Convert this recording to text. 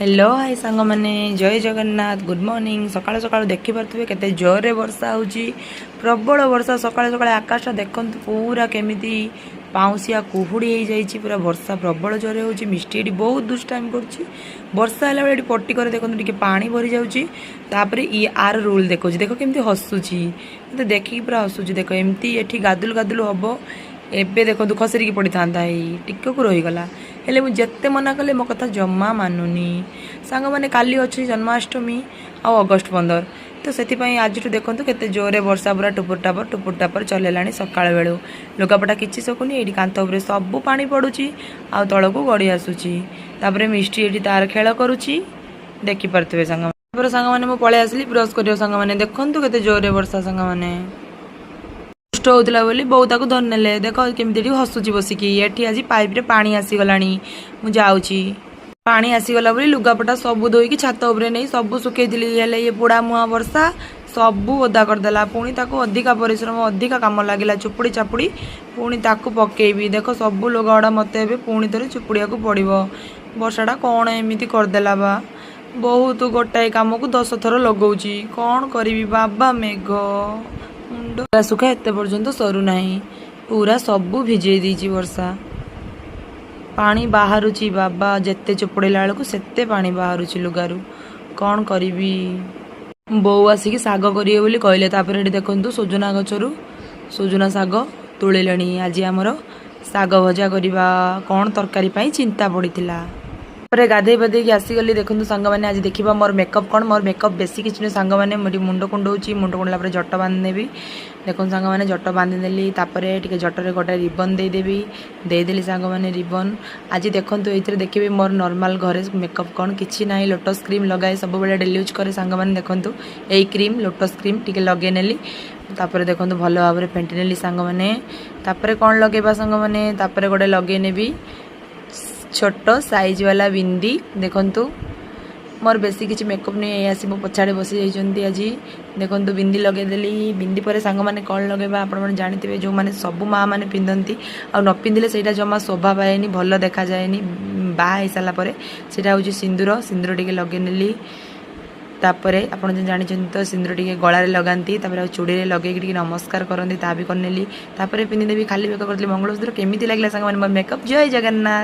Hello hi सांग मैंने जय जगन्नाथ गुड मॉर्निंग सकाल सकाल देखी पारे केते जोरे वर्षा होची प्रबल वर्षा सकाल सकाल आकाश देखु पूरा केमिति पाउसिया कुहुड़ी हो जाइए पूरा वर्षा प्रबल जोरे होची मिष्टी एटी बहुत दुष्टाइम करुच्ची वर्षा है बेले पट्टी कर देखो टे पानी भरी जाऊँगी तापर इ आर रूल देखो देखो केमती हसुची तो देखिकी पूरा हसुची देख एमती एठी गादुल गादुल हम एबे देखो खसरिकी पड़ी था टिक को रहीगला हेले मुझे मना कले मो कथा जमा मानुनी सांग मैंने काली अच्छी जन्माष्टमी आ अगस्ट 15 तो से आज देखो केते जोरे वर्षा पूरा टुपुर टापर चलला सका बेलू लुगापटा किसी सकुनी ये कांथ उपर सब पानी पड़ुची आ तल को गड़ी आसूची तापर मिष्टी ये तार खेल करुच्ची देखिपे सांग मैंने पलि आसली ब्रश कर सांग मैंने देखु केते जोरे वर्षा सांग मैंने कष्ट होता बोली बोऊ ताक धरने देख केमी हसुची बसिकी एठी आज पाइप रे पानी आसीगला मुझे पानी आसीगला बोली लुगापटा सब धोईकी छात उपरे नहीं सब सुखई ये पोड़ा मुआ वर्षा सब ओदा करदेला पुणी ताको अधिका परिश्रम अधिका काम लगिला चुपुड़ी चापुड़ी पुणी ताको पकेबी देख सब लुगाड़ा मत पुणी थे चुपुड़िया को पड़ो वर्षाटा कौन एमती करदेला बा बहुत गोटाए कम को 10 थर लगौची कौन करी बाबा मेघ मुंड सुखा एत पर्यंत सरू ना पूरा सबू भिजे दी वर्षा पानी बाहरुची बाबा जेते चोपड़ेला बेलू सेते पानी बाहरुची लुगारू कौन करी बोऊ आसिक शाग करेंगे बोली कहले तापर ये देखु सोजना गचरू सोजना शाग तोड़े आज आमर शाग भजा करवा कौन तरकारी चिंता पड़ता गाधे बधे आसीगली देखो सांग मैंने आज देखा मोर मेकअप कौन मोर मेकअप बेसी किसी सांग मैंने मुंड कुंडौची मुंड कुंडला जट बांधदेवी देखो सांग मैंने जट बांधीदेली टे जटर गोटे रिबन देदेली सांग मैंने रिबन आज देखो ये देखिए मोर नॉर्मल घरे मेकअप कौन किसी ना लोटस क्रीम लगाए सब बेले डेली यूज करे सांग मैंने देखो यही क्रीम लोटस क्रीम टी लगे नेली तापर देखो भल भाव में फेंटी नेली सांग मैंने तापर कौन लगेबा सांग मैंने तापर गोटे लगे नेबी छोट साइज वाला बिंदी देखु मोर बेसी किसी मेकअप नहीं आसी मो पछाड़े बसी जाइए आज देखो बिंदी लगेदेली बिंदी पर सांग मैंने कौन लगेबा आप जानते जो मैंने सब माँ मैंने पिंधती आ न पिंधिले से जमा शोभा पाएनि भल देखा जाएनि बाहा सारापर से हूँ सिंदूर सिंदूर टे लगे नेली तापर आप जानते तो सिंदूर टे गलार लगाती चूड़ी लगे नमस्कार करती ता भी करनेली तापर पिंधिदेवी खाली मेकअप करी मंगलसूत्र केमी लगे सांग मैंने मेकअप जय जगन्नाथ।